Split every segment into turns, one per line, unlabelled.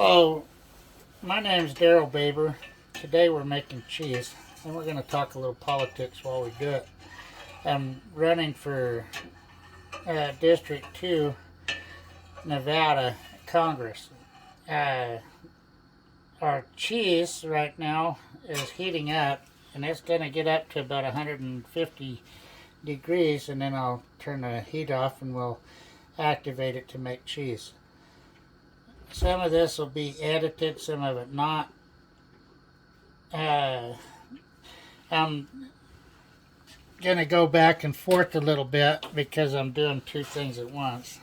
Hello, my name's Darryl Baber. Today we're making cheese, and we're going to talk a little politics while we do it. I'm running for District 2, Nevada, Congress. Our cheese right now is heating up, and it's going to get up to about 150 degrees, and then I'll turn the heat off and we'll activate it to make cheese. Some of this will be edited, some of it not. I'm going to go back and forth a little bit because I'm doing two things at once.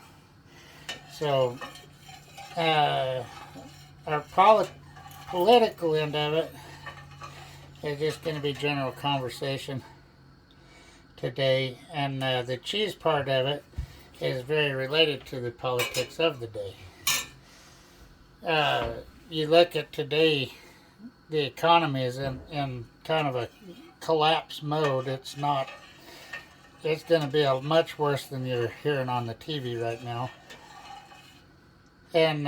So, our political end of it is just going to be general conversation today, and the cheese part of it is very related to the politics of the day. You look at today, the economy is in kind of a collapse mode. It's going to be much worse than you're hearing on the TV right now. And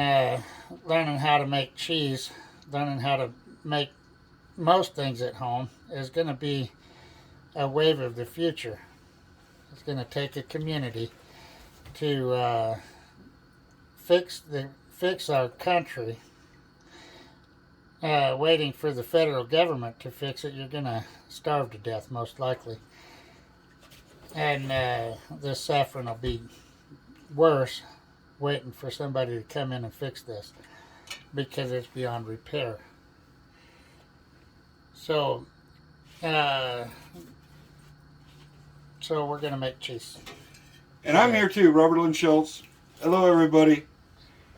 learning how to make cheese, learning how to make most things at home is going to be a wave of the future. It's going to take a community to fix our country. Waiting for the federal government to fix it, you're going to starve to death most likely. And the suffering will be worse waiting for somebody to come in and fix this because it's beyond repair. So we're going to make cheese.
And I'm here too, Robert Lynn Schultz. Hello, everybody.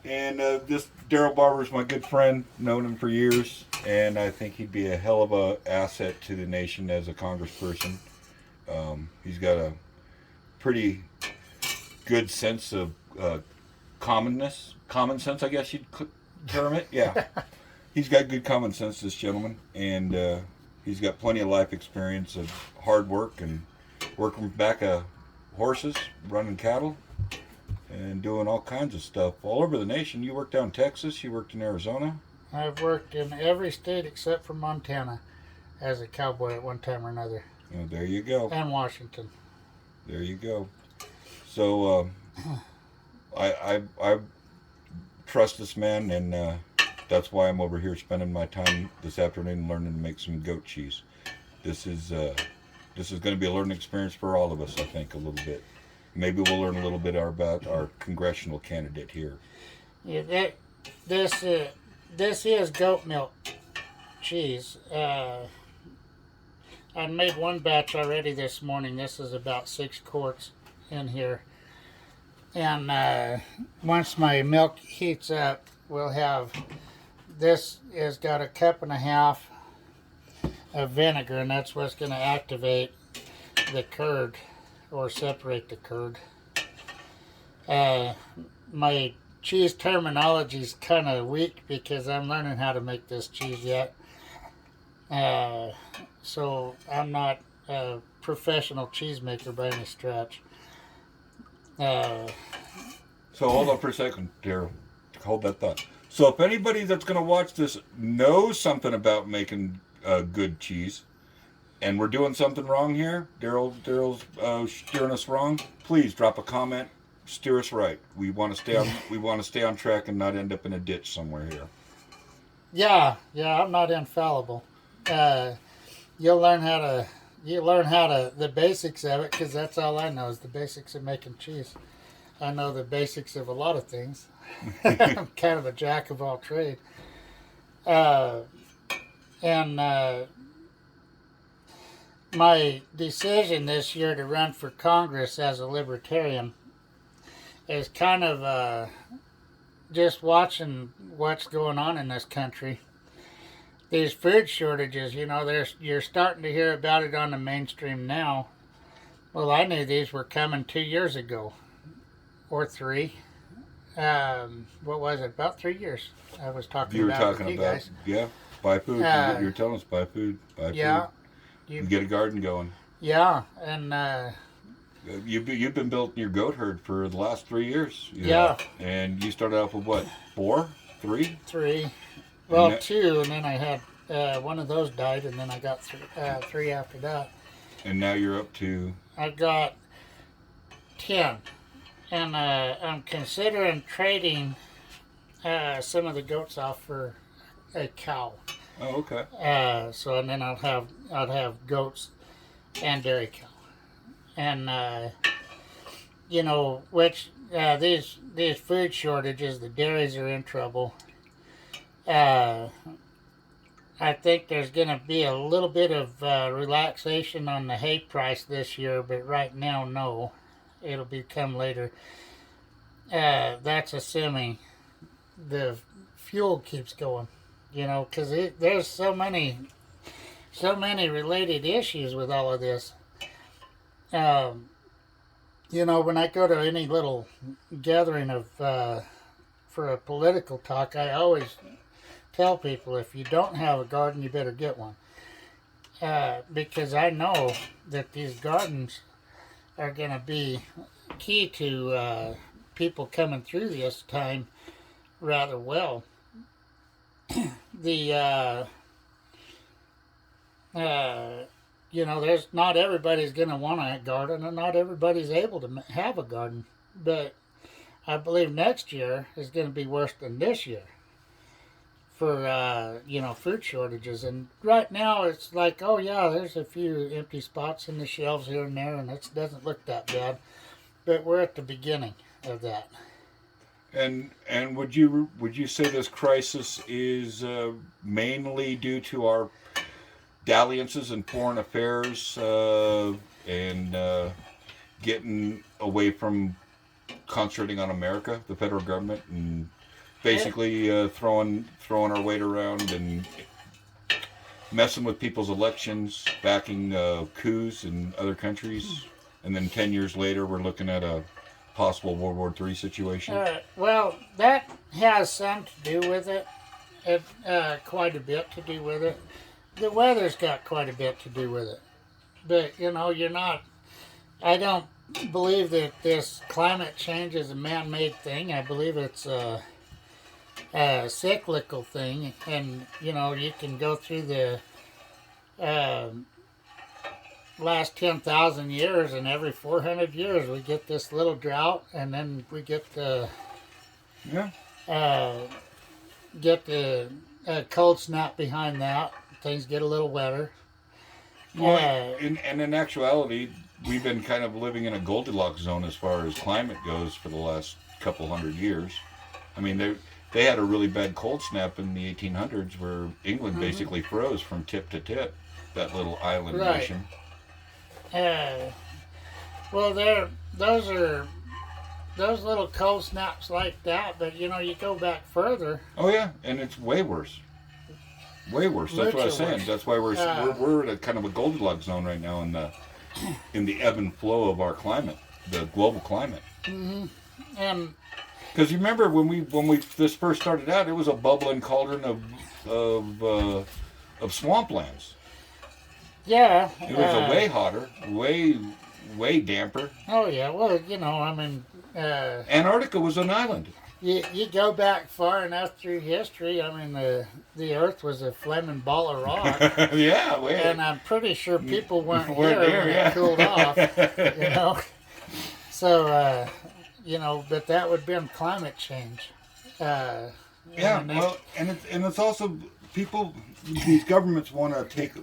And this Darryl Barber's my good friend, known him for years, and I think he'd be a hell of a asset to the nation as a congressperson. He's got a pretty good sense of common sense, I guess you'd term it. Yeah, he's got good common sense, this gentleman, and he's got plenty of life experience of hard work and working back of horses, running cattle, and doing all kinds of stuff all over the nation. You worked down in Texas, you worked in Arizona.
I've worked in every state except for Montana as a cowboy at one time or another.
Oh, there you go.
And Washington.
There you go. So I trust this man, and that's why I'm over here spending my time this afternoon learning to make some goat cheese. This is going to be a learning experience for all of us, I think, a little bit. Maybe we'll learn a little bit about our congressional candidate here.
Yeah, this is goat milk cheese. I made one batch already this morning. This is about 6 quarts in here. And once my milk heats up, we'll have, this has got a cup and a half of vinegar, and that's what's going to activate the curd or separate the curd. My cheese terminology is kind of weak because I'm learning how to make this cheese yet. So I'm not a professional cheesemaker by any stretch.
So hold on for a second, Darryl. Hold that thought. So if anybody that's going to watch this knows something about making good cheese, and we're doing something wrong here, Darryl's steering us wrong, please drop a comment, steer us right. We want to stay on track and not end up in a ditch somewhere here.
Yeah, I'm not infallible. You'll learn how to the basics of it, because that's all I know is the basics of making cheese. I know the basics of a lot of things. I'm kind of a jack of all trade. My decision this year to run for Congress as a libertarian is kind of just watching what's going on in this country. These food shortages, you're starting to hear about it on the mainstream now. Well, I knew these were coming 2 years ago, or 3. What was it? About 3 years. I was talking about with you guys.
Yeah, buy food. You were telling us buy food.
Yeah.
You get a garden going.
Yeah, and
you've been building your goat herd for the last 3 years.
Yeah.
And you started off with what, 4? 3?
3. Well,
that,
2, and then I had one of those died, and then I got 3 after that.
and now you're up to...
I got 10, and I'm considering trading some of the goats off for a cow.
Oh, okay.
So and then I'll have goats and dairy cow, and which these food shortages, the dairies are in trouble. I think there's going to be a little bit of relaxation on the hay price this year, but right now, no. It'll become later. That's assuming the fuel keeps going, because there's so many related issues with all of this. When I go to any little gathering of for a political talk, I always tell people, if you don't have a garden, you better get one. Because I know that these gardens are going to be key to people coming through this time rather well. There's not everybody's going to want a garden, and not everybody's able to have a garden. But I believe next year is going to be worse than this year for food shortages. And right now it's like, oh yeah, there's a few empty spots in the shelves here and there, and it doesn't look that bad. But we're at the beginning of that.
And would you say this crisis is mainly due to our dalliances in foreign affairs and getting away from concentrating on America, the federal government, and basically throwing our weight around and messing with people's elections, backing coups in other countries, and then 10 years later we're looking at a possible World War III situation?
Well, that has some to do with it, quite a bit to do with it. The weather's got quite a bit to do with it. But, I don't believe that this climate change is a man-made thing. I believe it's a cyclical thing. And, you can go through the last 10,000 years, and every 400 years we get this little drought, and then we get the cold snap behind that. Things get a little wetter.
Well, and in actuality, we've been kind of living in a Goldilocks zone as far as climate goes for the last couple hundred years. I mean, they had a really bad cold snap in the 1800s where England basically froze from tip to tip, that little island nation.
Well, those little cold snaps like that, but you go back further.
Oh yeah, and it's way worse. Way worse. That's what I was saying.
Worse.
That's why we're at a kind of a Goldilocks zone right now in the ebb and flow of our climate, the global climate.
Mm-hmm. And
because you remember when we this first started out, it was a bubbling cauldron of swamplands.
Yeah.
It was a way hotter, way damper.
Oh yeah. Well,
Antarctica was an island.
You go back far enough through history. I mean, the Earth was a flaming ball of rock.
Yeah,
and I'm pretty sure people weren't here when it cooled off. So, but that would have been climate change.
Well, and it's also people. These governments want to take.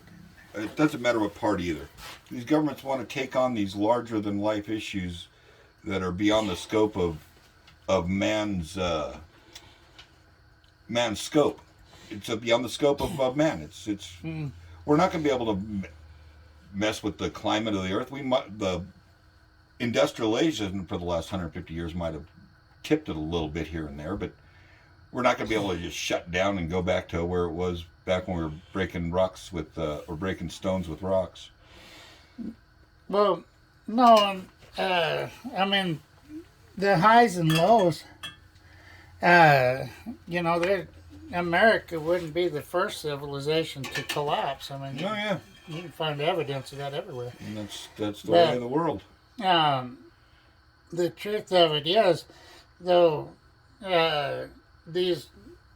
It doesn't matter what party either. These governments want to take on these larger than life issues that are beyond the scope of man's scope. It's beyond the scope of man. We're not going to be able to mess with the climate of the earth. The industrialization for the last 150 years might have tipped it a little bit here and there, but we're not going to be able to just shut down and go back to where it was back when we were breaking rocks or breaking stones with rocks.
Well, no, I mean, the highs and lows, America wouldn't be the first civilization to collapse. I mean, you can find evidence of that everywhere.
And that's the way of the world.
The truth of it is, though, these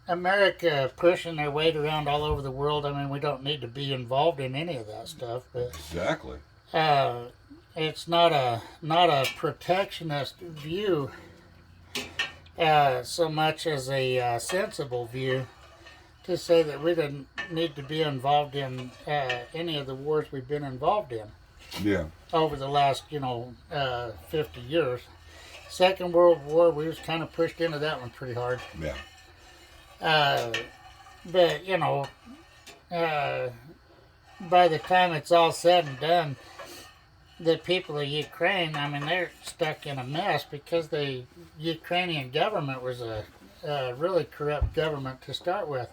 America pushing their weight around all over the world. I mean, we don't need to be involved in any of that stuff. But
Exactly.
it's not a protectionist view so much as a sensible view to say that we didn't need to be involved in any of the wars we've been involved in
Yeah.
over the last 50 years. Second World War, we was kind of pushed into that one pretty hard.
Yeah.
But by the time it's all said and done, the people of Ukraine, I mean, they're stuck in a mess because the Ukrainian government was a really corrupt government to start with.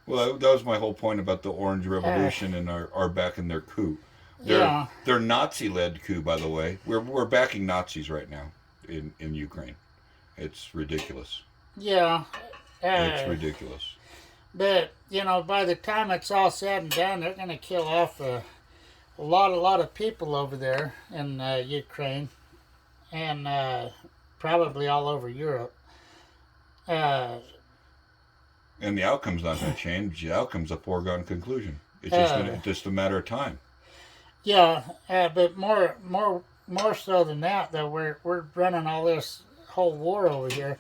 Well, that was my whole point about the Orange Revolution and our backing their coup. They're Nazi-led coup, by the way. We're backing Nazis right now in Ukraine. It's ridiculous.
Yeah.
It's ridiculous.
But, by the time it's all said and done, they're going to kill off a lot of people over there in Ukraine and probably all over Europe.
And the outcome's not going to change. The outcome's a foregone conclusion. It's just a matter of time.
Yeah, but more so than that, though, we're running all this whole war over here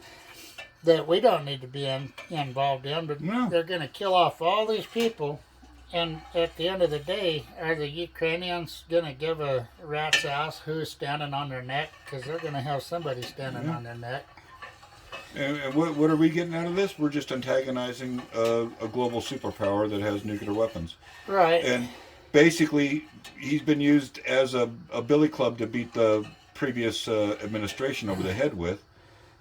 that we don't need to be involved in, but they're going to kill off all these people, and at the end of the day, are the Ukrainians going to give a rat's ass who's standing on their neck? Because they're going to have somebody standing on their neck.
And what are we getting out of this? We're just antagonizing a global superpower that has nuclear weapons.
Right.
And basically, he's been used as a billy club to beat the previous administration over the head with.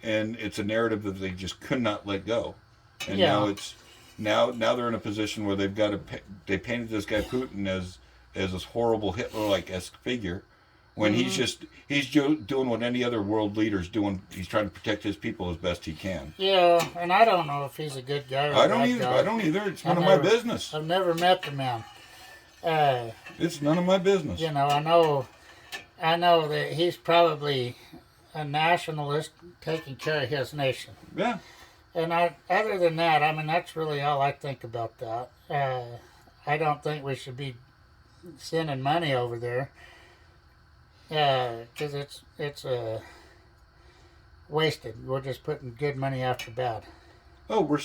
And it's a narrative that they just could not let go. And now they're in a position where they've got to they painted this guy Putin as this horrible Hitler-like-esque figure, when he's doing what any other world leader's doing. He's trying to protect his people as best he can.
Yeah, and I don't know if he's a good guy or
I don't either. It's none of my business.
I've never met the man.
It's none of my business.
I know that he's probably a nationalist taking care of his nation.
Yeah.
And other than that, I mean, that's really all I think about that. I don't think we should be sending money over there because it's wasted. We're just putting good money after bad.
Oh, we're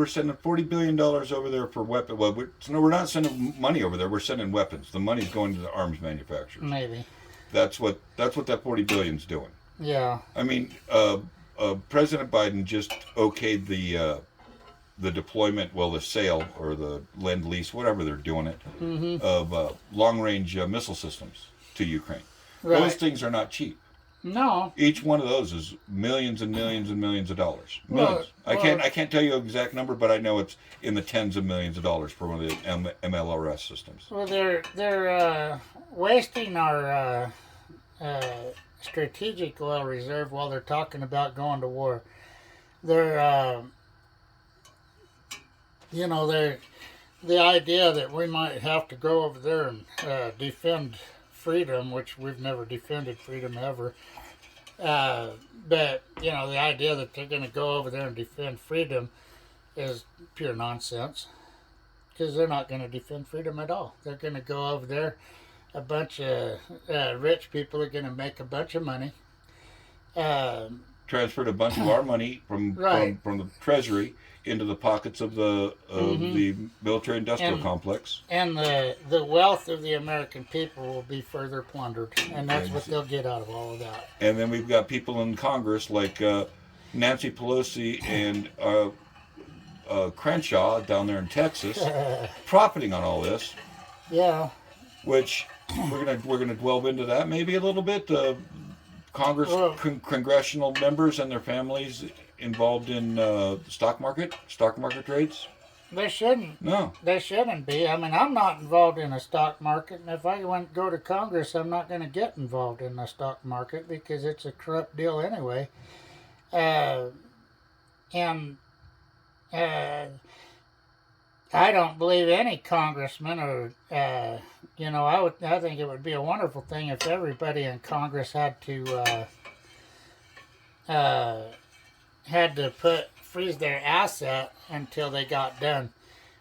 sending $40 billion over there for weapons. Well, we're not sending money over there. We're sending weapons. The money's going to the arms manufacturers.
Maybe.
That's what that $40 billion's doing.
Yeah.
I mean, President Biden just okayed the deployment, the sale or the lend-lease, whatever they're doing it, of long-range missile systems to Ukraine.
Right.
Those things are not cheap.
No.
Each one of those is millions and millions and millions of dollars. Millions. I can't tell you an exact number, but I know it's in the tens of millions of dollars for one of the MLRS systems.
Well, they're wasting our strategic oil reserve while they're talking about going to war. They're the idea that we might have to go over there and defend freedom, which we've never defended freedom ever. But the idea that they're going to go over there and defend freedom is pure nonsense, because they're not going to defend freedom at all. They're going to go over there. A bunch of rich people are going to make a bunch of money.
Transferred a bunch of our money from the Treasury into the pockets of the military-industrial complex.
And the wealth of the American people will be further plundered, and that's what they'll get out of all of that.
And then we've got people in Congress like Nancy Pelosi and Crenshaw down there in Texas profiting on all this.
Yeah.
Which we're gonna delve into that maybe a little bit. Congressional members and their families involved in stock market trades.
They shouldn't.
No.
They shouldn't be. I mean, I'm not involved in a stock market, and if I go to Congress, I'm not going to get involved in the stock market because it's a corrupt deal anyway. I don't believe any congressman or, I think it would be a wonderful thing if everybody in Congress had to had to freeze their asset until they got done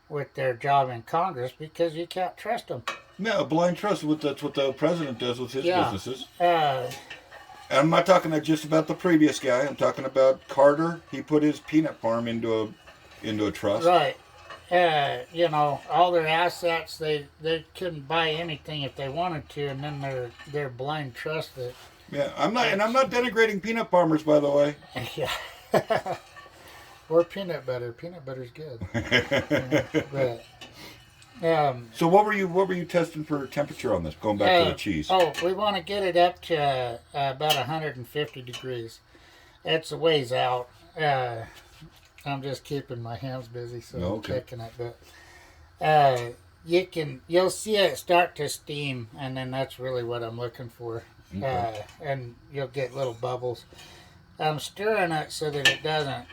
with their job in Congress because you can't trust them.
Yeah, blind trust. That's what the president does with his businesses.
Uh,
And I'm not talking just about the previous guy. I'm talking about Carter. He put his peanut farm into a trust.
Right. You know, all their assets, they couldn't buy anything if they wanted to, and then they're blind trust that.
Yeah, I'm not denigrating peanut farmers, by the way.
Yeah. Or peanut butter. Peanut butter's good.
So what were you testing for temperature on this? Going back to the cheese.
Oh, we want to get it up to about 150 degrees. It's a ways out. I'm just keeping my hands busy, so I'm checking it. But you'll see it start to steam, and then that's really what I'm looking for. Okay. And you'll get little bubbles. I'm stirring it so that it doesn't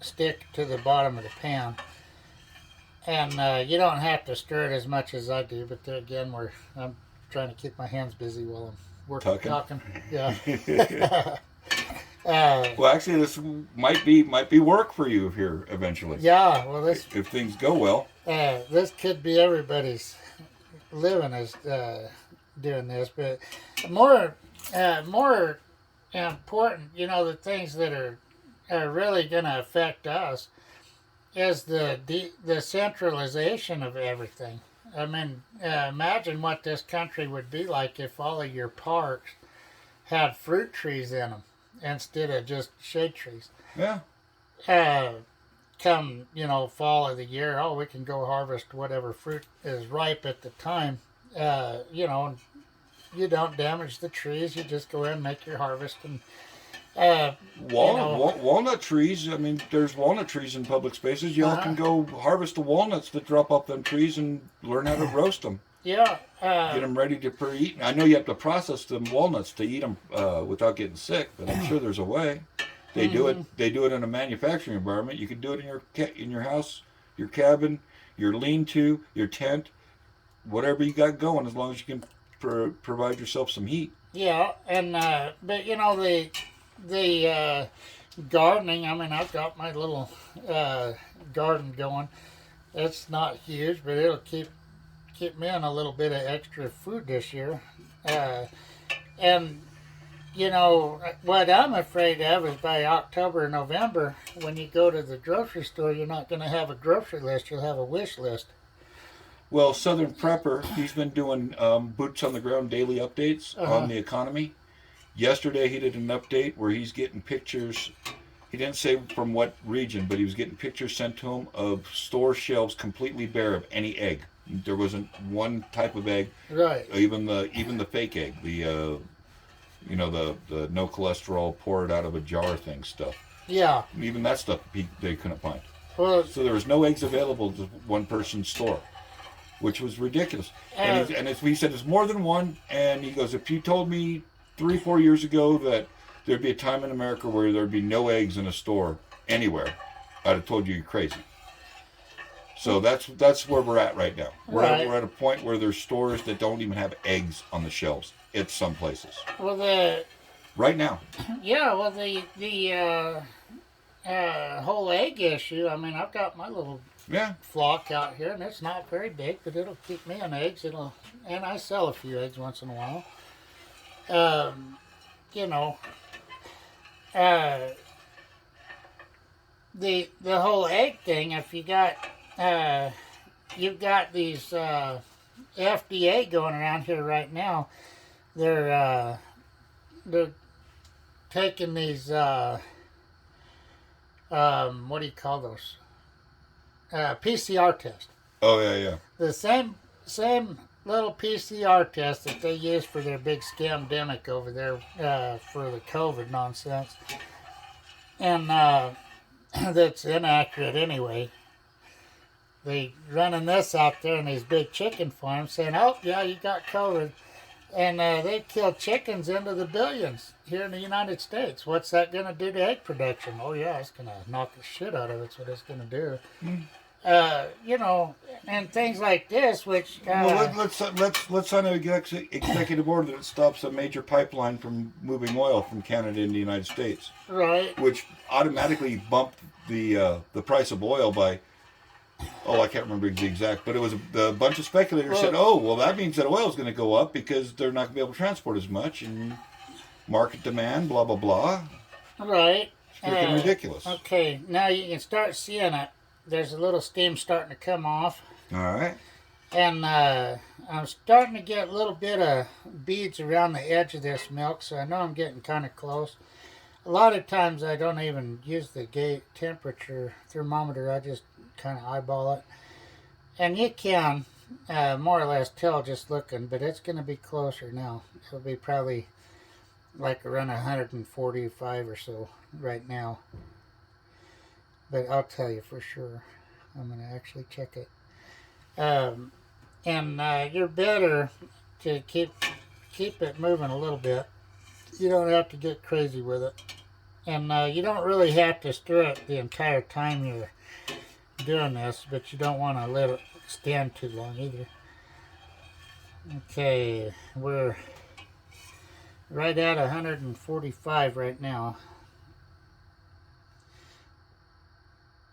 stick to the bottom of the pan. And you don't have to stir it as much as I do, but there again, I'm trying to keep my hands busy while I'm talking. Yeah.
Well, actually, this might be work for you here eventually.
Yeah. Well, if
things go well,
this could be everybody's living is doing this, but more important, you know, the things that are really going to affect us is the centralization of everything. I mean, imagine what this country would be like if all of your parks had fruit trees in them instead of just shade trees.
Yeah.
Come, you know, fall of the year, we can go harvest whatever fruit is ripe at the time. You know, you don't damage the trees. You just go in and make your harvest. And
walnut trees. I mean, there's walnut trees in public spaces. Y'all can go harvest the walnuts that drop off them trees and learn how to roast them.
Yeah.
Get them ready to eat. I know you have to process them walnuts to eat them without getting sick, but I'm sure there's a way. They do it. They do it in a manufacturing environment. You can do it in your house, your cabin, your lean-to, your tent, whatever you got going, as long as you can provide yourself some heat.
Yeah, and but you know the gardening. I mean, I've got my little garden going. It's not huge, but it'll keep me in a little bit of extra food this year. And you know what I'm afraid of is by October or November, when you go to the grocery store, you're not going to have a grocery list. You'll have a wish list.
Well, Southern Prepper, he's been doing boots on the ground daily updates on the economy. Yesterday he did an update where he's getting pictures. He didn't say from what region, but he was getting pictures sent to him of store shelves completely bare of any egg. There wasn't one type of egg.
Right.
Even the fake egg, the the no cholesterol, pour it out of a jar thing stuff.
Yeah.
Even that stuff they couldn't find.
Well,
so there was no eggs available to one person's store, which was ridiculous. And he said it's more than one. And he goes, if you told me 3-4 years ago that there'd be a time in America where there'd be no eggs in a store anywhere, I'd have told you you're crazy. So that's where we're at right now. We're at a point where there's stores that don't even have eggs on the shelves. It's some places.
Well,
right now.
Yeah. Well, the whole egg issue. I mean, I've got my little flock out here, and it's not very big, but it'll keep me on eggs. And I sell a few eggs once in a while. You know, the whole egg thing. If you got you've got these FDA going around here right now. They're taking these what do you call those? PCR test.
Oh yeah.
The same little PCR test that they use for their big scamdemic over there for the COVID nonsense, and that's inaccurate anyway. They running this out there in these big chicken farms, saying, "Oh yeah, you got COVID," and they kill chickens into the billions here in the United States. What's that going to do to egg production? Oh yeah, it's going to knock the shit out of it. That's what it's going to do. You know, and things like this, which
Well, let's sign an executive order that stops a major pipeline from moving oil from Canada into the United States,
right.
which automatically bumped the price of oil by, I can't remember the exact, but it was a bunch of speculators said, oh, well, that means that oil is going to go up because they're not going to be able to transport as much and market demand, blah blah blah.
Right.
It's freaking ridiculous.
Okay, now you can start seeing it. There's a little steam starting to come off.
All right.
And I'm starting to get a little bit of beads around the edge of this milk, so I know I'm getting kind of close. A lot of times I don't even use the gauge temperature thermometer. I just kind of eyeball it. And you can more or less tell just looking, but it's going to be closer now. It'll be probably like around 145 or so right now. But I'll tell you for sure. I'm going to actually check it. And you're better to keep it moving a little bit. You don't have to get crazy with it. And you don't really have to stir it the entire time you're doing this, but you don't want to let it stand too long either. Okay, we're right at 145 right now.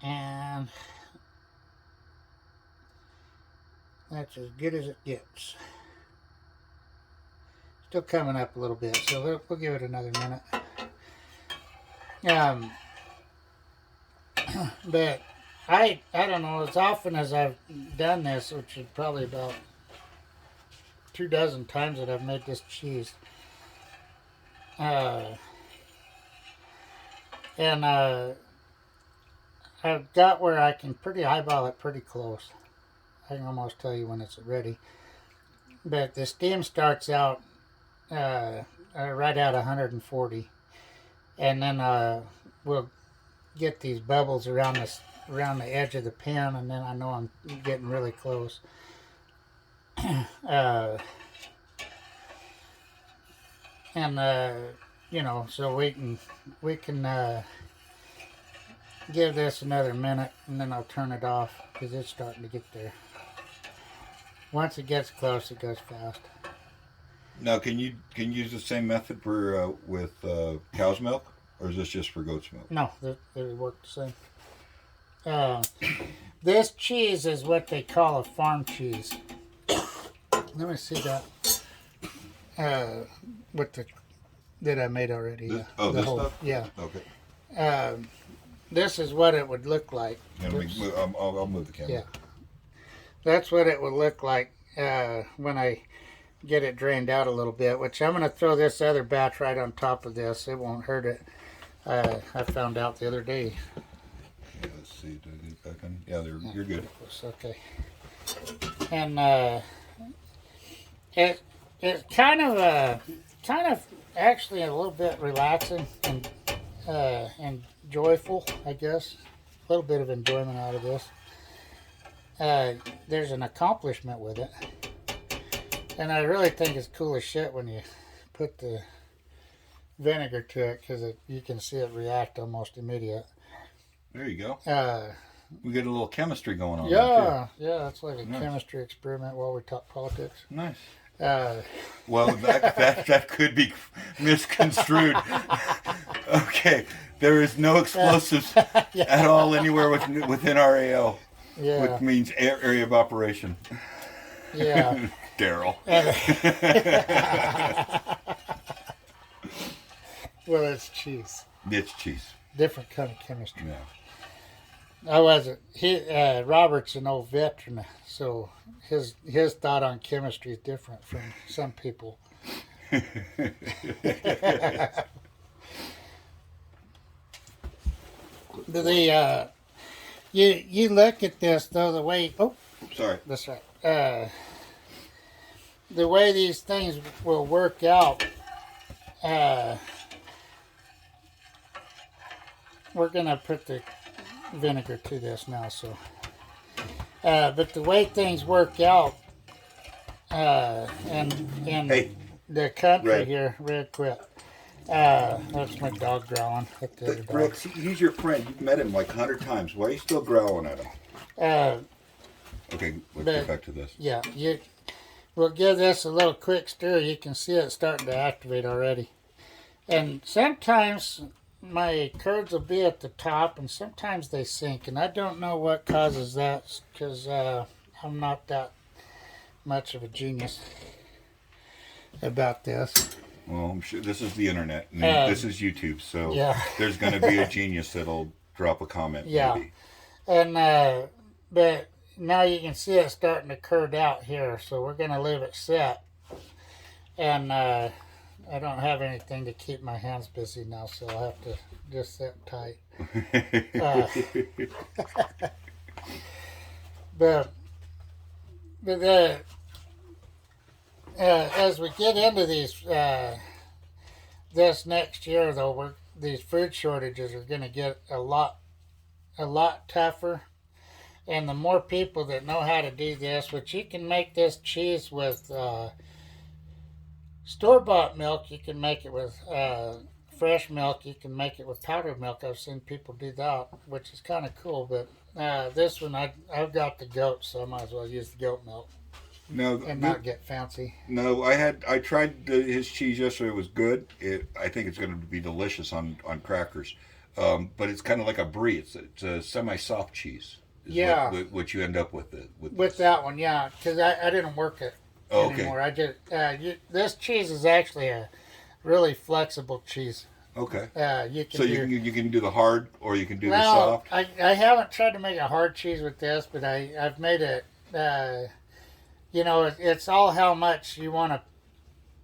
And that's as good as it gets. Still coming up a little bit, so we'll give it another minute. But I don't know, as often as I've done this, which is probably about 24 times that I've made this cheese. And I've got where I can pretty eyeball it pretty close. I can almost tell you when it's ready. But the steam starts out right at 140. And then we'll get these bubbles around the edge of the pan, and then I know I'm getting really close. You know, so we can give this another minute, and then I'll turn it off because it's starting to get there. Once it gets close, it goes fast.
Now, can you use the same method for with cow's milk, or is this just for goat's milk?
No, they work the same. This cheese is what they call a farm cheese. Let me see that. That I made already.
This stuff?
Yeah.
Okay.
This is what it would look like.
I'll move the camera.
Yeah. That's what it would look like when I get it drained out a little bit, which I'm going to throw this other batch right on top of this. It won't hurt it. I found out the other day.
Yeah, let's see. Did I get it back on? Yeah, you're good.
It's okay. And it's kind of actually a little bit relaxing and joyful, I guess. A little bit of enjoyment out of this. There's an accomplishment with it. And I really think it's cool as shit when you put the vinegar to it, because you can see it react almost immediate.
There you go. We get a little chemistry going on.
Yeah, it's like a chemistry experiment while we talk politics.
Nice. Well, that could be misconstrued. Okay, there is no explosives at all anywhere within our AO, which means area of operation.
Yeah.
Darryl.
Well, it's cheese.
It's cheese.
Different kind of chemistry.
Yeah.
I wasn't. Robert's an old veteran, so his thought on chemistry is different from some people. You look at this though, the way. Oh,
sorry.
That's right. The way these things will work out. We're gonna put the vinegar to this now, so but the way things work out in the country here, real quick, that's my dog growling at the other dog.
Rex, he's your friend. You've met him like 100 times. Why are you still growling at him?
Uh,
Okay, let's
but,
get back to this.
Yeah, we'll give this a little quick stir. You can see it starting to activate already. And sometimes my curds will be at the top, and sometimes they sink. And I don't know what causes that, because I'm not that much of a genius about this.
Well, I'm sure this is the internet, and this is YouTube, so
Yeah.
there's going to be a genius that'll drop a comment,
Yeah.
maybe.
And but now you can see it starting to curd out here, so we're going to leave it set. And I don't have anything to keep my hands busy now, so I'll have to just sit tight. But as we get into these this next year, though, these food shortages are going to get a lot tougher. And the more people that know how to do this, which you can make this cheese with store-bought milk, you can make it with fresh milk, you can make it with powdered milk. I've seen people do that, which is kind of cool. But this one, I've got the goat, so I might as well use the goat milk and not get fancy.
No, I tried his cheese yesterday. It was good. I think it's going to be delicious on crackers. But it's kind of like a brie. It's a semi-soft cheese.
Yeah,
what you end up with
that one, yeah, because I didn't work it anymore. I just this cheese is actually a really flexible cheese.
Okay.
You can
do the hard, or you can do the soft.
I haven't tried to make a hard cheese with this, but I've made it. It's all how much you want to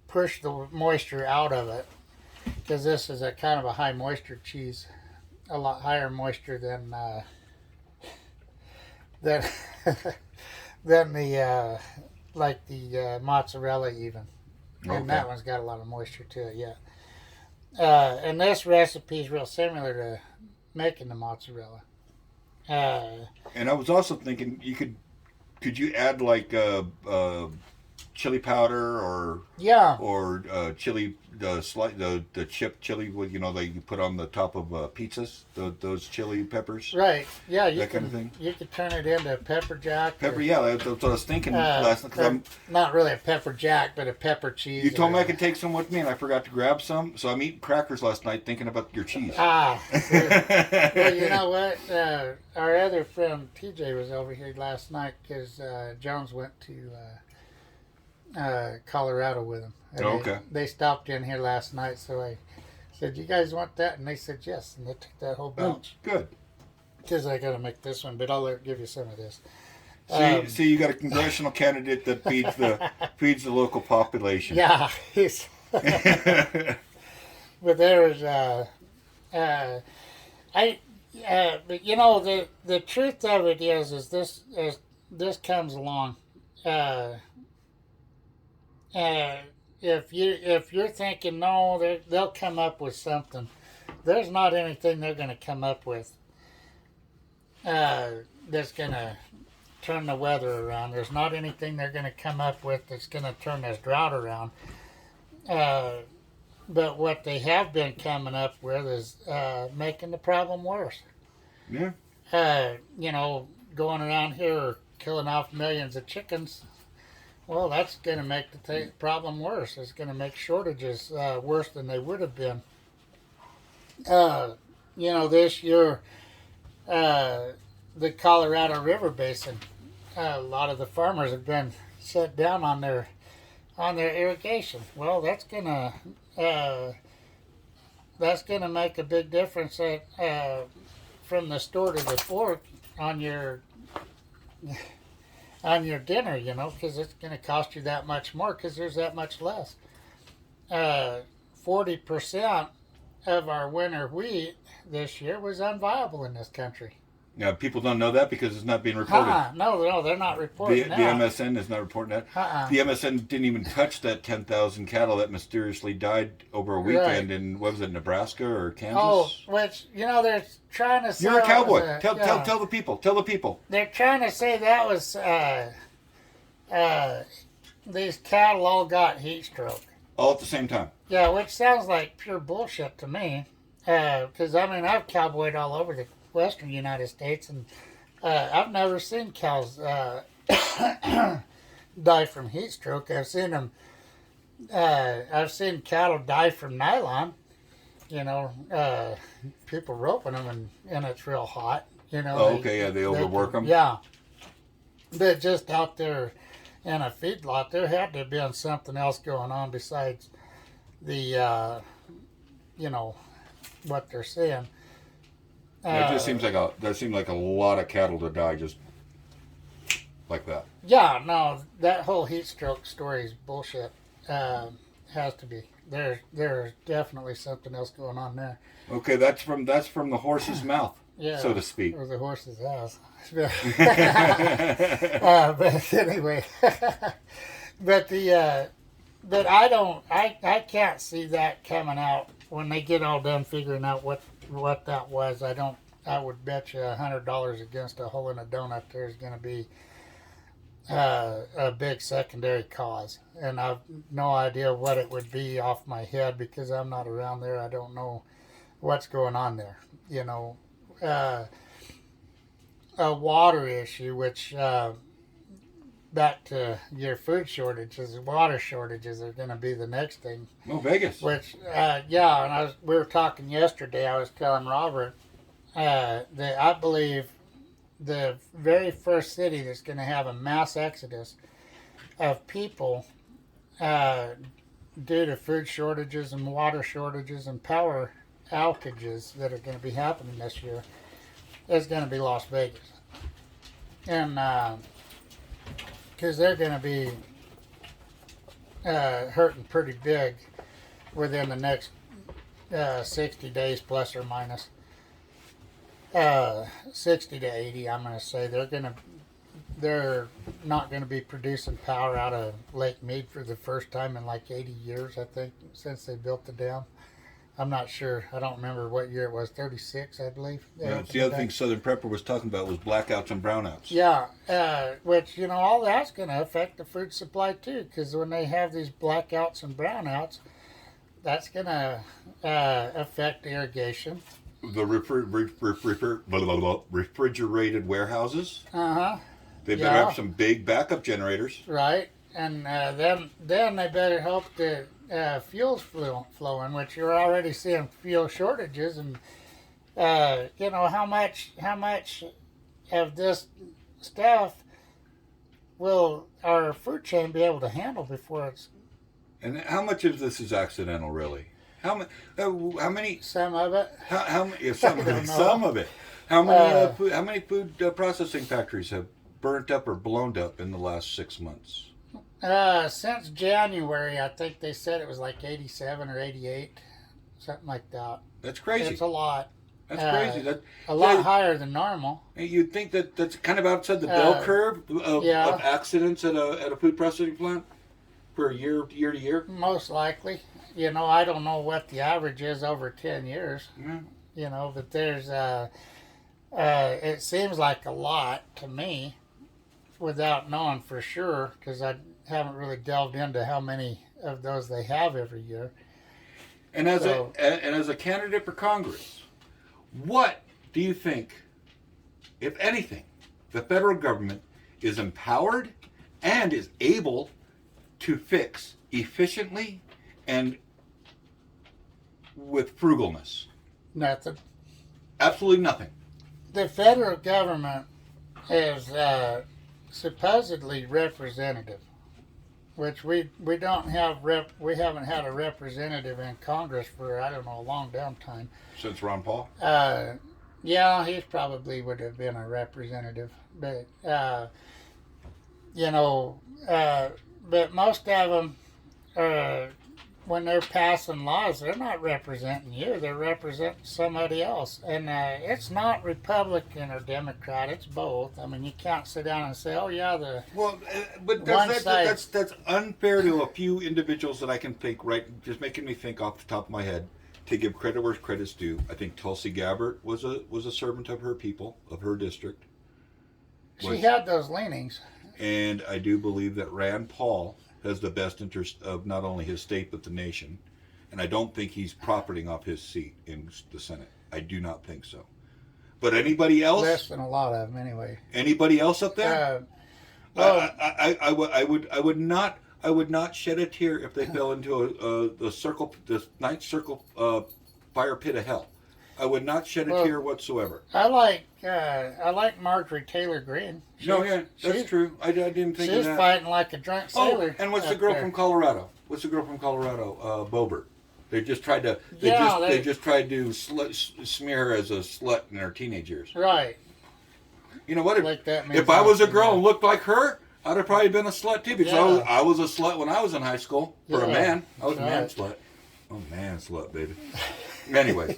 push the moisture out of it, because this is a kind of a high moisture cheese, a lot higher moisture than than the like the mozzarella even. And that one's got a lot of moisture to it yet. And this recipe is real similar to making the mozzarella.
And I was also thinking could you add like chili powder or chili the chip chili that you put on the top of pizzas, those chili peppers,
right? Yeah,
that kind of thing.
You could turn it into pepper jack.
That's what I was thinking last night. Because I'm
not really a pepper jack, but a pepper cheese.
You told me I could take some with me, and I forgot to grab some. So I'm eating crackers last night, thinking about your cheese.
Well, you know what? Our other friend TJ was over here last night because Jones went to Colorado with him. And they stopped in here last night, so I said, "You guys want that?" And they said yes, and they took that whole bunch.
Oh, good.
Because I got to make this one, but I'll give you some of this.
See, you got a congressional candidate that feeds the local population.
Yeah, but there's but the truth of it is this comes along. If you're thinking no, they'll come up with something, there's not anything they're going to come up with that's going to turn the weather around. There's not anything they're going to come up with that's going to turn this drought around. But what they have been coming up with is making the problem worse.
Yeah.
Going around here killing off millions of chickens. Well, that's going to make the problem worse. It's going to make shortages worse than they would have been. This year, the Colorado River Basin, a lot of the farmers have been shut down on their irrigation. Well, that's gonna make a big difference from the store to the fork on your dinner, because it's going to cost you that much more because there's that much less. 40% of our winter wheat this year was unviable in this country.
Yeah, people don't know that because it's not being reported.
No, they're not reporting that.
The MSN is not reporting that. The MSN didn't even touch that 10,000 cattle that mysteriously died over a weekend in, what was it, Nebraska or Kansas?
Oh, which, they're trying to say...
You're a cowboy. Tell the people. Tell the people.
They're trying to say that was... these cattle all got heat stroke.
All at the same time.
Yeah, which sounds like pure bullshit to me. Because, I've cowboyed all over the western United States, and I've never seen cows die from heat stroke. I've seen them. I've seen cattle die from nylon. You know, people roping them and it's real hot. You know.
Oh, okay, yeah, they overwork them.
Yeah, they're just out there in a feedlot. There had to have been something else going on besides the, you know, what they're saying.
It just seems like a lot of cattle to die just like that.
Yeah, no, that whole heat stroke story is bullshit. Has to be. There's definitely something else going on there.
Okay, that's from the horse's mouth,
Yeah,
so to speak.
Or the horse's ass. But anyway, but I can't see that coming out when they get all done figuring out what that was. I would bet you $100 against a hole in a donut there's going to be a big secondary cause, and I've no idea what it would be off my head because I'm not around there. I don't know what's going on there. You know, a water issue, which back to your food shortages, water shortages are going to be the next thing.
Oh, Vegas.
Which, yeah, and we were talking yesterday. I was telling Robert that I believe the very first city that's going to have a mass exodus of people due to food shortages and water shortages and power outages that are going to be happening this year is going to be Las Vegas. And because they're going to be hurting pretty big within the next 60 days plus or minus. 60 to 80, I'm going to say. They're not going to be producing power out of Lake Mead for the first time in like 80 years, I think, since they built the dam. I'm not sure. I don't remember what year it was. 36, I believe.
Yeah, the other thing Southern Prepper was talking about was blackouts and brownouts.
Yeah, which, you know, all that's going to affect the food supply too, because when they have these blackouts and brownouts, that's going to affect irrigation.
The refrigerated warehouses.
Uh-huh.
They better have some big backup generators.
Right. And then they better hope that fuel's flowing, which you're already seeing fuel shortages. And, you know, how much of this stuff will our food chain be able to handle before it's...
And how much of this is accidental, really? How many?
Some of it.
How many? Some of it. Some of it. How many food processing factories have burnt up or blown up in the last 6 months?
Since January, I think they said it was like 87 or 88, something like that.
That's crazy.
It's a lot.
That's crazy.
A lot higher than normal.
You'd think that's kind of outside the bell curve of accidents at a food processing plant for year to year.
Most likely. You know, I don't know what the average is over 10 years.
Yeah.
You know, but there's it seems like a lot to me without knowing for sure, because I haven't really delved into how many of those they have every year.
And as a candidate for Congress, what do you think, if anything, the federal government is empowered and is able to fix efficiently and with frugalness?
Nothing.
Absolutely nothing.
The federal government is supposedly representative, which we don't have we haven't had a representative in Congress for, I don't know, a long damn time.
Since Ron Paul?
Yeah, he probably would have been a representative, but you know, but most of them when they're passing laws, they're not representing you. They're representing somebody else. And it's not Republican or Democrat. It's both. I mean, you can't sit down and say, oh, yeah,
but that's unfair to a few individuals that I can think, right, just making me think off the top of my head, to give credit where credit's due. I think Tulsi Gabbard was a servant of her people, of her district.
She had those leanings.
And I do believe that Rand Paul has the best interest of not only his state but the nation, and I don't think he's profiting off his seat in the Senate. I do not think so. But anybody else?
Less than a lot of them, anyway.
Anybody else up there?
Well,
I would not shed a tear if they fell into the ninth circle fire pit of hell. I would not shed a tear whatsoever.
I like Marjorie Taylor Greene.
That's true. I didn't think of that.
She's fighting like a drunk sailor.
Oh, and what's the girl from Colorado? Bobert. They just tried to. They just tried to smear her as a slut in her teenage years.
Right.
You know what? If I was a girl and looked like her, I'd have probably been a slut too. Because I was a slut when I was in high school for a man. I was a man slut. Oh, man slut, baby. Anyway.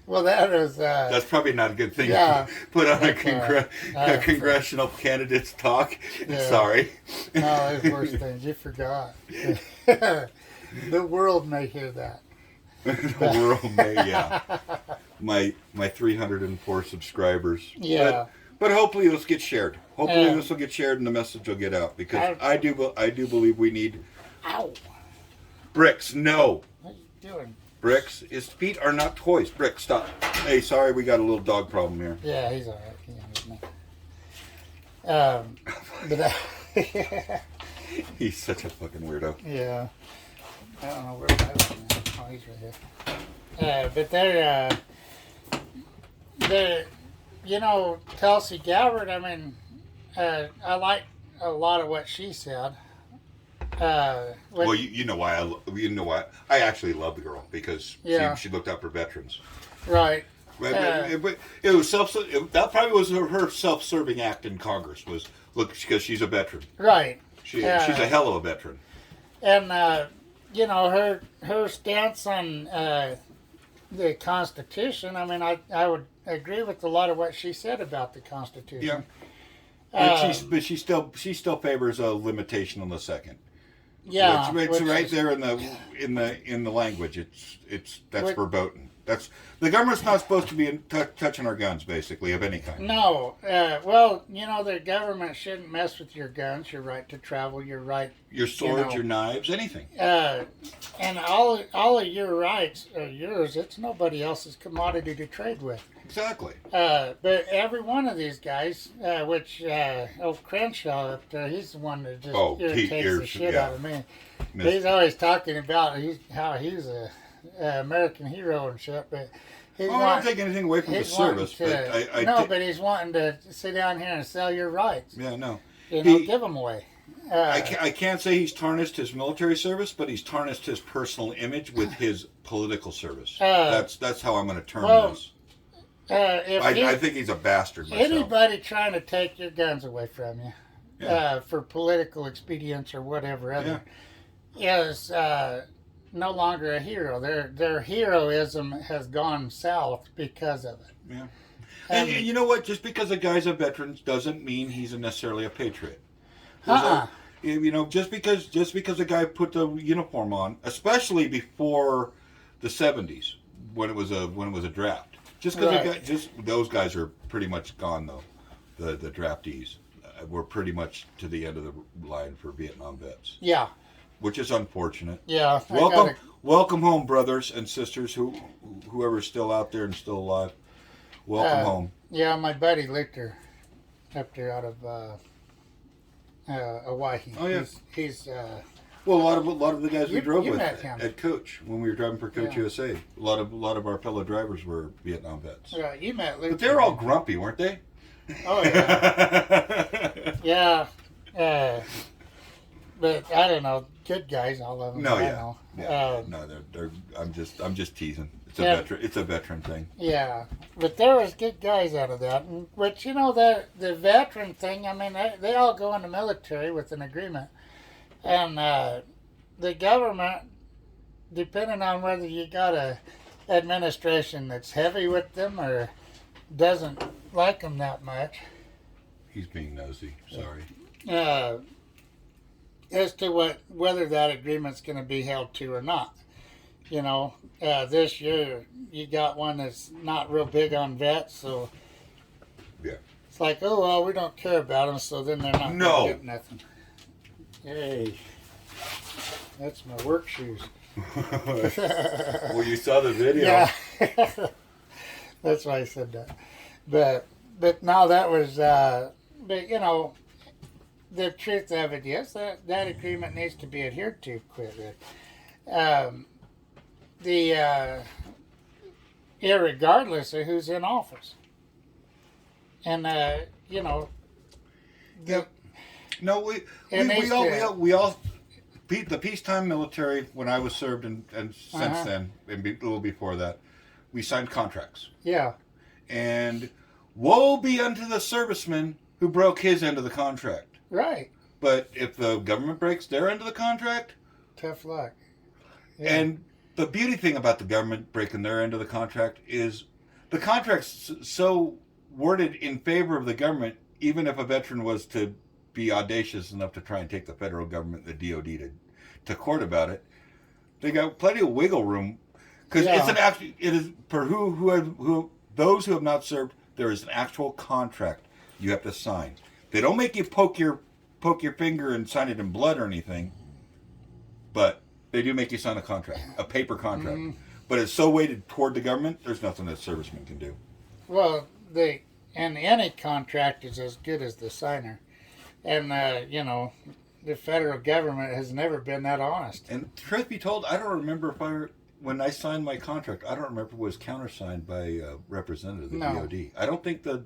Well, that is...
that's probably not a good thing to put on a congressional candidate's talk. Yeah. Sorry.
No, there's worse things. You forgot. The world may hear that.
The world may, yeah. My 304 subscribers.
Yeah.
But hopefully this gets shared. Hopefully this will get shared and the message will get out. Because I do believe we need...
Ow.
Bricks, no.
What are you doing?
Bricks, his feet are not toys. Bricks, stop. Hey, sorry, we got a little dog problem here.
Yeah, he's all right.
He's such a fucking weirdo.
Yeah. I don't know where that is. Oh, he's right here. But they're, Tulsi Gabbard, I mean, I like a lot of what she said.
Well, you know why I actually love the girl because she looked out for veterans.
Right.
But it was that probably was her self-serving act in Congress was because she's a veteran.
Right.
She's a hell of a veteran.
And her stance on the Constitution. I mean, I would agree with a lot of what she said about the Constitution.
Yeah. But she still favors a limitation on the second.
Yeah,
it's right there in the language. That's verboten. That's the government's not supposed to be touching our guns, basically, of any kind.
No, well, the government shouldn't mess with your guns, your right to travel, your right,
your swords, your knives, anything.
And all of your rights are yours. It's nobody else's commodity to trade with.
Exactly.
But every one of these guys, which Crenshaw up there, he's the one that just irritates the shit out of me. He's always talking about how he's a American hero and shit, but
I don't take anything away from the service.
But he's wanting to sit down here and sell your rights.
Yeah, no.
Give them away.
I can't say he's tarnished his military service, but he's tarnished his personal image with his political service. That's how I'm going to term this. I think he's a bastard myself.
Anybody trying to take your guns away from you for political expedience or whatever other is no longer a hero. Their heroism has gone south because of it.
Yeah. And you know what? Just because a guy's a veteran doesn't mean he's necessarily a patriot. Just because a guy put the uniform on, especially before the 70s when it was a draft. Just because those guys are pretty much gone though. The draftees were pretty much to the end of the line for Vietnam vets.
Yeah.
Which is unfortunate.
Yeah.
Welcome home, brothers and sisters, whoever's still out there and still alive. Welcome home.
Yeah, my buddy Lichter, up there out of Hawaii.
Oh yeah.
He's
well, a lot of the guys we drove with
at
Coach when we were driving for Coach USA. A lot of our fellow drivers were Vietnam vets.
Yeah, you met Lichter.
But they were all grumpy, weren't they?
Oh yeah. Yeah. But I don't know, good guys, all of them.
No, they're. I'm just teasing. It's a veteran thing.
Yeah, but there was good guys out of that. But the veteran thing. I mean, they all go in the military with an agreement, and the government, depending on whether you got a administration that's heavy with them or doesn't like them that much.
He's being nosy. Sorry.
As to whether that agreement's going to be held to or not. This year you got one that's not real big on vets, so it's like, oh well, we don't care about them, so then they're not going to get nothing. Hey, that's my work shoes.
Well, you saw the video.
Yeah. That's why I said that. But no, that was. But you know, the truth of it is that agreement needs to be adhered to quickly. Um, the irregardless of who's in office, and you know,
Yeah. No, we all the peacetime military when I was served and since then and a little before that, we signed contracts.
Yeah.
And woe be unto the serviceman who broke his end of the contract.
Right.
But if the government breaks their end of the contract,
tough luck. Yeah.
And the beauty thing about the government breaking their end of the contract is the contract's so worded in favor of the government, even if a veteran was to be audacious enough to try and take the federal government, the DOD, to court about it, they got plenty of wiggle room because it is for those who have not served. There is an actual contract you have to sign. They don't make you poke your finger and sign it in blood or anything, but they do make you sign a contract, a paper contract. Mm-hmm. But it's so weighted toward the government, there's nothing that servicemen can do.
Well, any contract is as good as the signer. And, you know, the federal government has never been that honest.
And truth be told, I don't remember when I signed my contract, I don't remember if it was countersigned by a representative of the DOD. I don't think the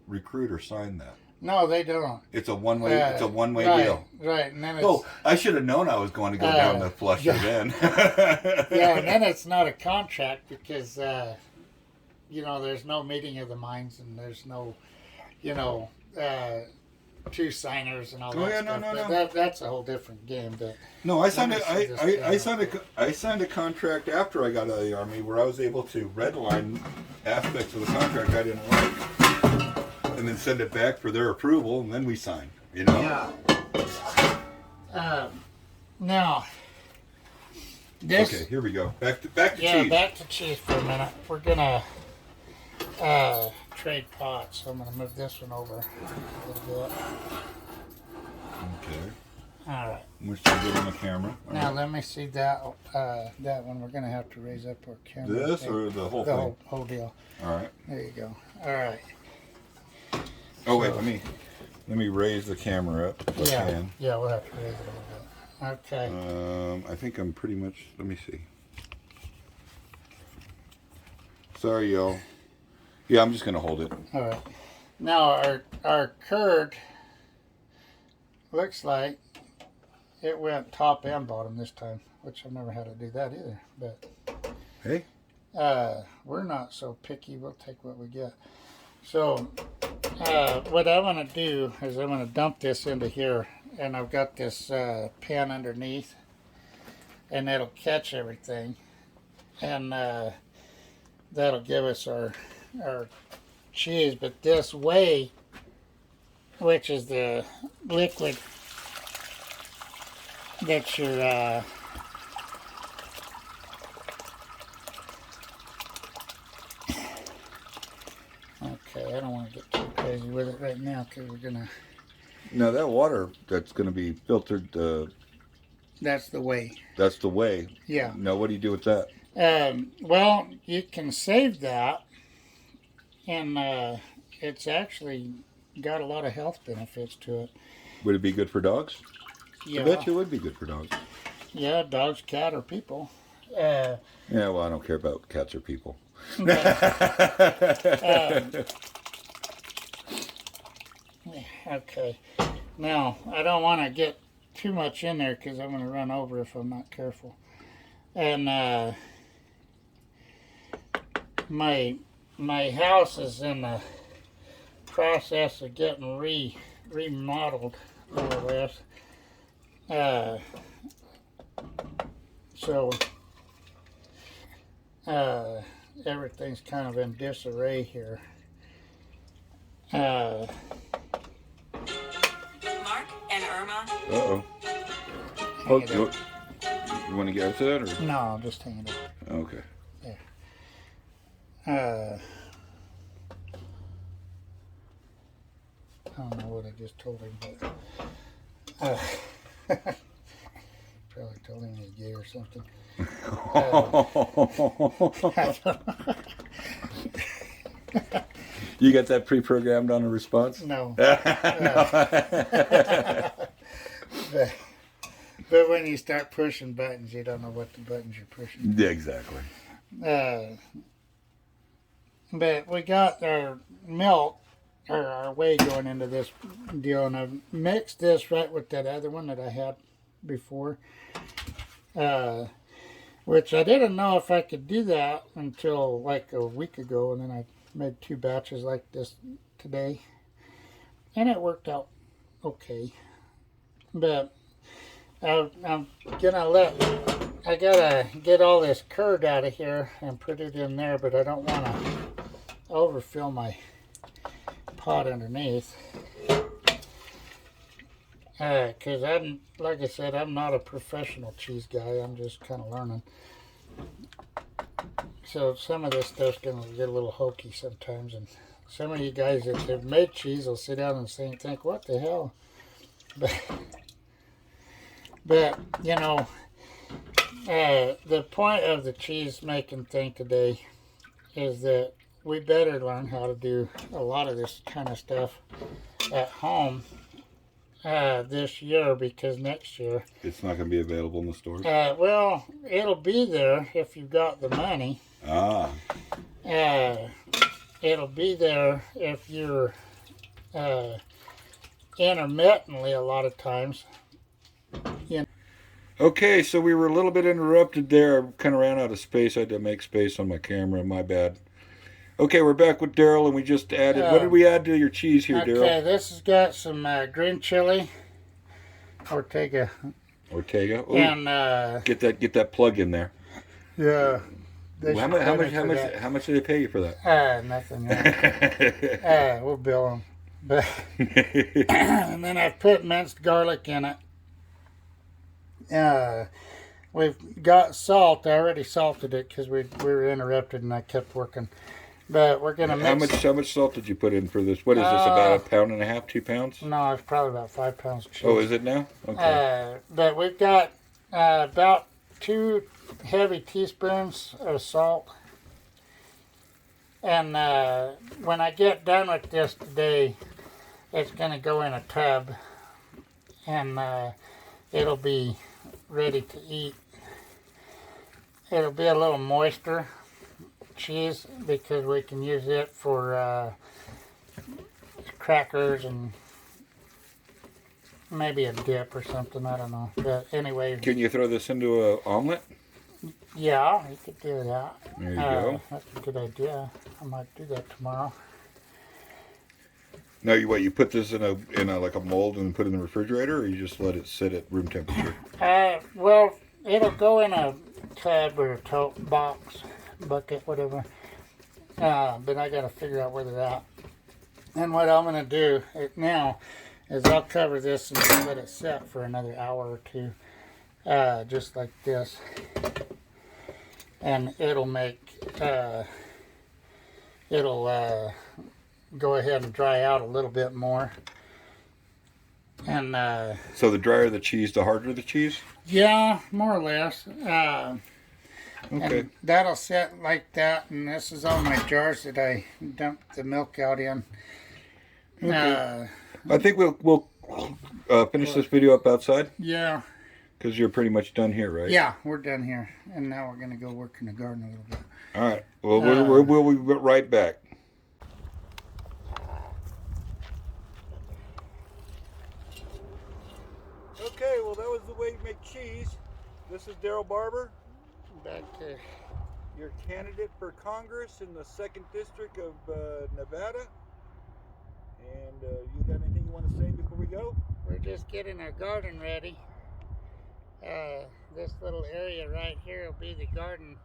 recruiter signed that.
No, they don't.
It's a one-way. It's a one-way deal.
Right, and then
I should have known I was going to go down the flusher then.
Yeah, and then it's not a contract because, you know, there's no meeting of the minds and there's no, you know, two signers and all that stuff. No. That's a whole different game. But
no, I signed I signed a contract after I got out of the Army where I was able to redline aspects of the contract I didn't like. And then send it back for their approval, and then we sign. You know.
Yeah. Now. Okay,
here we go. Back to cheese.
Yeah, back to cheese for a minute. We're gonna trade pots. So I'm gonna move this one over a little bit.
Okay.
All right.
We're still good on the camera.
Now let me see that one. We're gonna have to raise up our camera.
This or the whole thing?
The whole deal.
All right.
There you go. All right.
Oh wait, let me raise the camera up if I can.
Yeah, we'll have to raise it a little bit. Okay.
I think I'm pretty much. Let me see. Sorry, y'all. Yeah, I'm just gonna hold it.
All right. Now our curd looks like it went top and bottom this time, which I've never had to do that either. But
hey,
we're not so picky. We'll take what we get. So. What I'm going to do is I'm going to dump this into here, and I've got this pan underneath, and that'll catch everything, and that'll give us our cheese. But this whey, which is the liquid that you're okay, I don't want to get too crazy with it right now because we're gonna.
Now that water that's gonna be filtered.
That's the whey.
That's the whey.
Yeah.
Now what do you do with that?
Well, you can save that, and it's actually got a lot of health benefits to it.
Would it be good for dogs?
Yeah.
I bet you it would be good for dogs.
Yeah, dogs, cat, or people.
Yeah, well, I don't care about cats or people.
Okay. Now, I don't want to get too much in there because I'm going to run over if I'm not careful. And my house is in the process of getting remodeled, more or less. So everything's kind of in disarray here.
Mark and Irma.
Uh-oh. Oh, you want to get to that? Or?
No, I'll just hang it up.
Okay.
Yeah. I don't know what I just told him, but probably told him he was gay or something.
You got that pre-programmed on a response?
No.
No.
But when you start pushing buttons, you don't know what the buttons you're pushing.
Yeah, exactly.
But we got our milk, or our whey going into this deal, and I've mixed this right with that other one that I had before. Which I didn't know if I could do that until like a week ago, and then I made 2 batches like this today, and it worked out okay. But I'm I gotta get all this curd out of here and put it in there, but I don't want to overfill my pot underneath. Because like I said, I'm not a professional cheese guy. I'm just kind of learning. So some of this stuff's going to get a little hokey sometimes. And some of you guys that have made cheese will sit down and think, what the hell? But you know, the point of the cheese making thing today is that we better learn how to do a lot of this kind of stuff at home this year, because next year
it's not going to be available in the stores.
Well, it'll be there if you've got the money. It'll be there if you're intermittently a lot of times.
Okay, so we were a little bit interrupted there. I kind of ran out of space. I had to make space on my camera. My bad. Okay, we're back with Darryl, and we just added... what did we add to your cheese here, Darryl?
Okay, this has got some green chili, Ortega.
Ortega. Ooh,
and
get that plug in there.
Yeah.
Well, how much did they pay you for that?
Nothing. We'll bill them. But and then I put minced garlic in it. We've got salt. I already salted it because we were interrupted and I kept working. But we're gonna mix.
How much salt did you put in for this? What is this? About 1.5 pounds, 2 pounds?
No, it's probably about 5 pounds of cheese.
Oh, is it now? Okay.
But we've got about 2 heavy teaspoons of salt. And when I get done with this today, it's gonna go in a tub, and it'll be ready to eat. It'll be a little moister cheese because we can use it for crackers and maybe a dip or something. I don't know. But anyway,
can you throw this into an omelet?
Yeah, you could do that.
There you go.
That's a good idea. I might do that tomorrow.
No, you put this in a like a mold and put it in the refrigerator, or you just let it sit at room temperature?
Well, it'll go in a tub or a tote box, bucket, whatever. But I got to figure out where they're at. And what I'm going to do now is I'll cover this and let it set for another hour or 2, just like this. And it'll make go ahead and dry out a little bit more. And
so the drier the cheese, the harder the cheese?
Yeah, more or less.
Okay.
And that'll set like that, and this is all my jars that I dumped the milk out in.
Okay. I think we'll finish this video up outside.
Yeah.
Because you're pretty much done here, right?
Yeah, we're done here, and now we're gonna go work in the garden a little bit.
All right. Well, we'll be right back. Okay. Well, that was the way you make cheese. This is Darryl Barber.
Back to
your candidate for Congress in the 2nd District of Nevada. And you got anything you want to say before we go?
We're just getting our garden ready. This little area right here will be the garden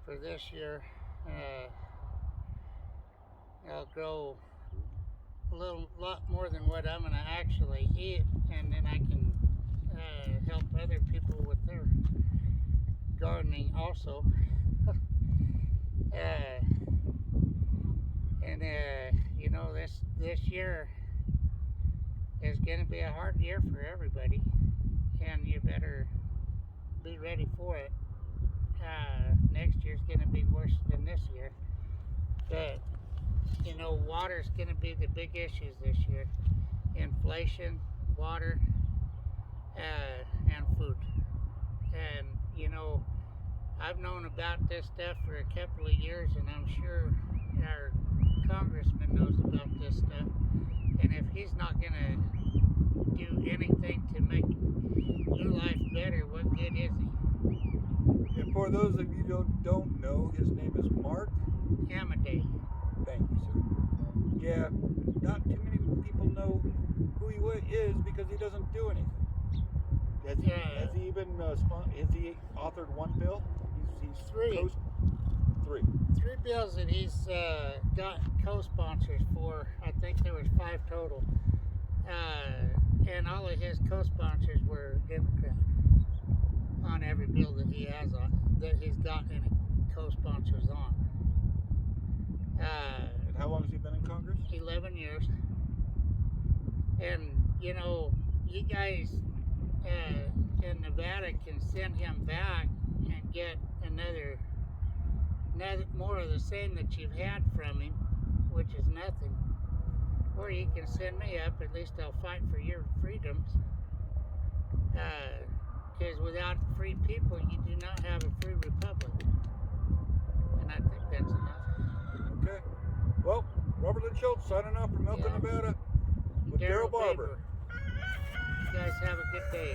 for this year. I'll grow a lot more than what I'm going to actually eat, and then I can help other people with their gardening also. You know, this year is going to be a hard year for everybody, and you better be ready for it. Next year's going to be worse than this year. But, you know, water's going to be the big issues this year. Inflation, water, and food. And, you know, I've known about this stuff for a couple of years, and I'm sure our congressman knows about this stuff. And if he's not going to do anything to make your life better, what good is he?
And for those of you who don't know, his name is Mark
Amaday.
Thank you, sir. Yeah, not too many people know who he is because he doesn't do anything. Has he even has he authored one bill? He's
Three.
Three
bills that he's got co-sponsors for. I think there was 5 total. And all of his co-sponsors were Democrat on every bill that he has that he's got any co-sponsors on.
And how long has he been in Congress?
11 years. And, you know, you guys in Nevada can send him back and get another more of the same that you've had from him, which is nothing. Or you can send me up, at least I'll fight for your freedoms. Because without free people, you do not have a free republic. And I think that's enough.
Okay. Well, Robert Lynn Schultz signing off from Elko, Nevada with Darryl Barber.
You guys have a good day.